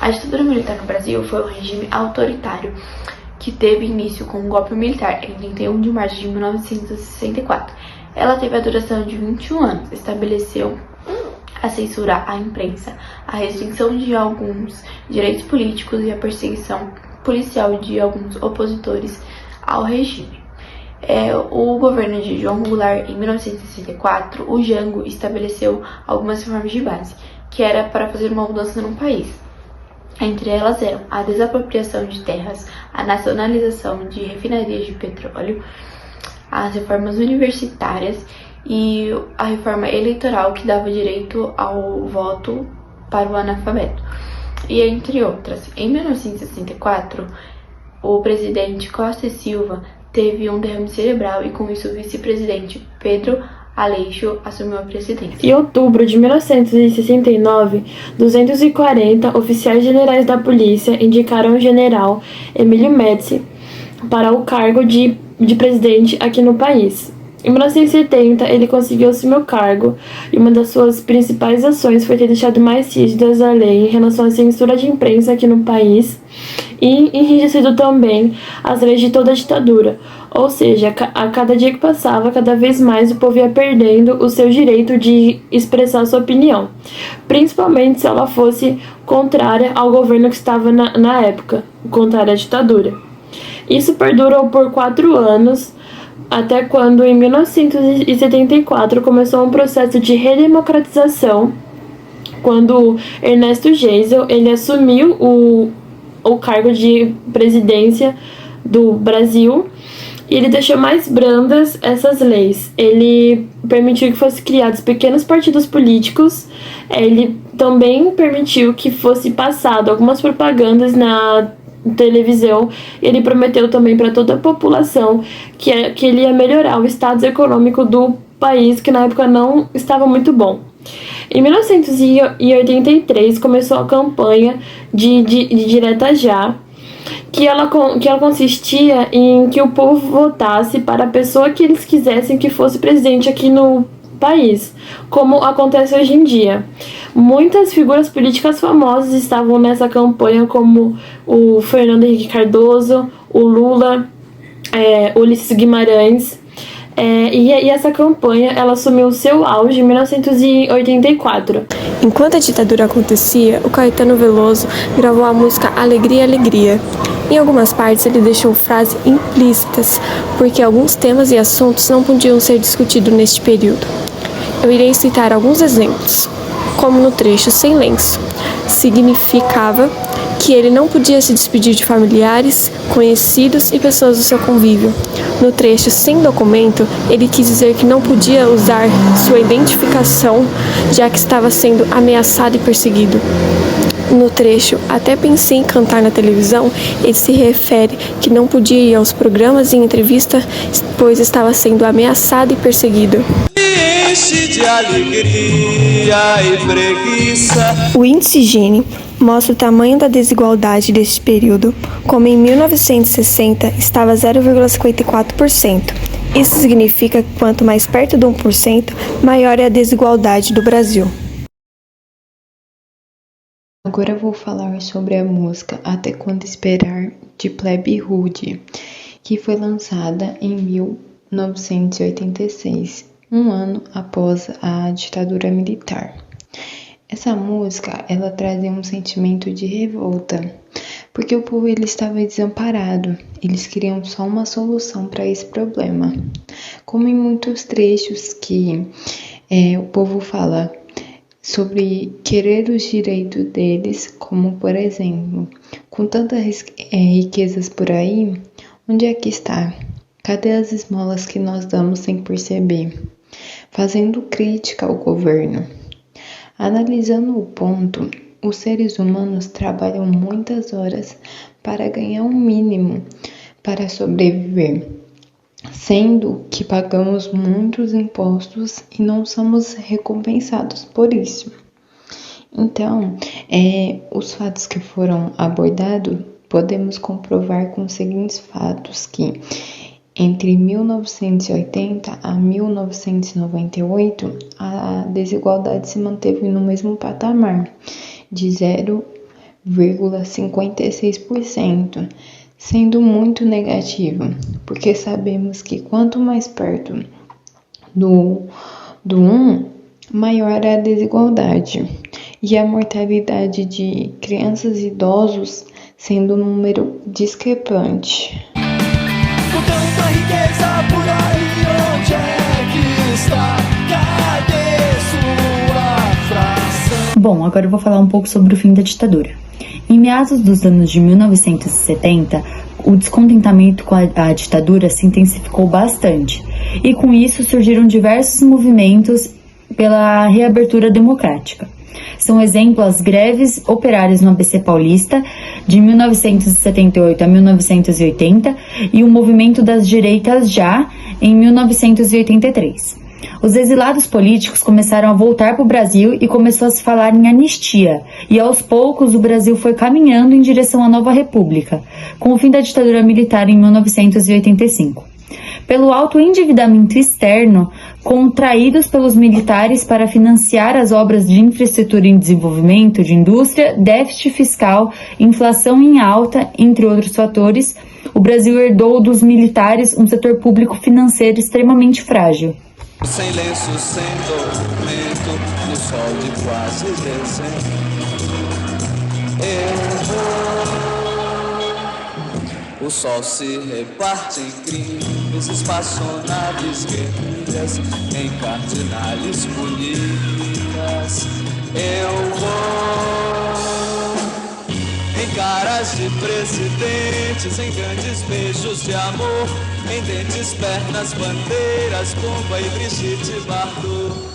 A ditadura militar no Brasil foi um regime autoritário que teve início com um golpe militar em 31 de março de 1964. Ela teve a duração de 21 anos, estabeleceu a censura à imprensa, a restrição de alguns direitos políticos e a perseguição policial de alguns opositores ao regime. O governo de João Goulart, em 1964, o Jango estabeleceu algumas reformas de base, que era para fazer uma mudança no país. Entre elas eram a desapropriação de terras, a nacionalização de refinarias de petróleo, as reformas universitárias e a reforma eleitoral que dava direito ao voto para o analfabeto, e entre outras. Em 1964, o presidente Costa e Silva teve um derrame cerebral e com isso o vice-presidente Pedro Aleixo assumiu a presidência. Em outubro de 1969, 240 oficiais generais da polícia indicaram o general Emílio Médici para o cargo de presidente aqui no país. Em 1970, ele conseguiu assumir o cargo e uma das suas principais ações foi ter deixado mais rígidas a lei em relação à censura de imprensa aqui no país e enrijecido também as leis de toda a ditadura. Ou seja, a cada dia que passava, cada vez mais o povo ia perdendo o seu direito de expressar sua opinião, principalmente se ela fosse contrária ao governo que estava na época, contrária à ditadura. Isso perdurou por 4 anos, até quando, em 1974, começou um processo de redemocratização, quando Ernesto Geisel ele assumiu o cargo de presidência do Brasil, e ele deixou mais brandas essas leis. Ele permitiu que fossem criados pequenos partidos políticos, ele também permitiu que fosse passado algumas propagandas na televisão. Ele prometeu também para toda a população que ele ia melhorar o status econômico do país, que na época não estava muito bom. Em 1983 começou a campanha de Direta Já, que ela consistia em que o povo votasse para a pessoa que eles quisessem que fosse presidente aqui no país, como acontece hoje em dia. Muitas figuras políticas famosas estavam nessa campanha, como o Fernando Henrique Cardoso, o Lula, Ulisses Guimarães. E essa campanha ela assumiu seu auge em 1984. Enquanto a ditadura acontecia, o Caetano Veloso gravou a música Alegria, Alegria. Em algumas partes ele deixou frases implícitas, porque alguns temas e assuntos não podiam ser discutidos neste período. Eu irei citar alguns exemplos, como no trecho Sem Lenço. Significava que ele não podia se despedir de familiares, conhecidos e pessoas do seu convívio. No trecho Sem Documento, ele quis dizer que não podia usar sua identificação, já que estava sendo ameaçado e perseguido. No trecho Até Pensei em Cantar na Televisão, ele se refere que não podia ir aos programas e entrevistas, pois estava sendo ameaçado e perseguido. De alegria e preguiça. O índice Gini mostra o tamanho da desigualdade deste período, como em 1960 estava 0,54%. Isso significa que quanto mais perto do 1%, maior é a desigualdade do Brasil. Agora eu vou falar sobre a música Até Quando Esperar, de Plebe Rude, que foi lançada em 1986, um ano após a ditadura militar. Essa música, ela trazia um sentimento de revolta, porque o povo ele estava desamparado, eles queriam só uma solução para esse problema. Como em muitos trechos que o povo fala sobre querer os direitos deles, como por exemplo, com tantas riquezas por aí, onde é que está? Cadê as esmolas que nós damos sem perceber? Fazendo crítica ao governo. Analisando o ponto, os seres humanos trabalham muitas horas para ganhar um mínimo para sobreviver, sendo que pagamos muitos impostos e não somos recompensados por isso. Então, os fatos que foram abordados, podemos comprovar com os seguintes fatos que entre 1980 a 1998, a desigualdade se manteve no mesmo patamar, de 0,54%. 0,56%, sendo muito negativo, porque sabemos que quanto mais perto do 1, maior é a desigualdade, e a mortalidade de crianças e idosos sendo um número discrepante. Com tanta riqueza por aí, onde é que está? Cadê sua fração? Bom, agora eu vou falar um pouco sobre o fim da ditadura. Em meados dos anos de 1970, o descontentamento com a ditadura se intensificou bastante, e com isso surgiram diversos movimentos pela reabertura democrática. São exemplos as greves operárias no ABC Paulista, de 1978 a 1980, e o movimento das direitas já, em 1983. Os exilados políticos começaram a voltar para o Brasil e começou a se falar em anistia, e aos poucos o Brasil foi caminhando em direção à nova república, com o fim da ditadura militar em 1985. Pelo alto endividamento externo, contraídos pelos militares para financiar as obras de infraestrutura em desenvolvimento de indústria, déficit fiscal, inflação em alta, entre outros fatores, o Brasil herdou dos militares um setor público financeiro extremamente frágil. Sem lenço, sem documento, no sol de quase dezembro, eu vou. O sol se reparte em crimes, espaçonaves, guerrilhas, em cardinales punidas. Eu vou em caras de presidentes, em grandes beijos de amor, em dentes, pernas, bandeiras, bomba e Brigitte Bardot.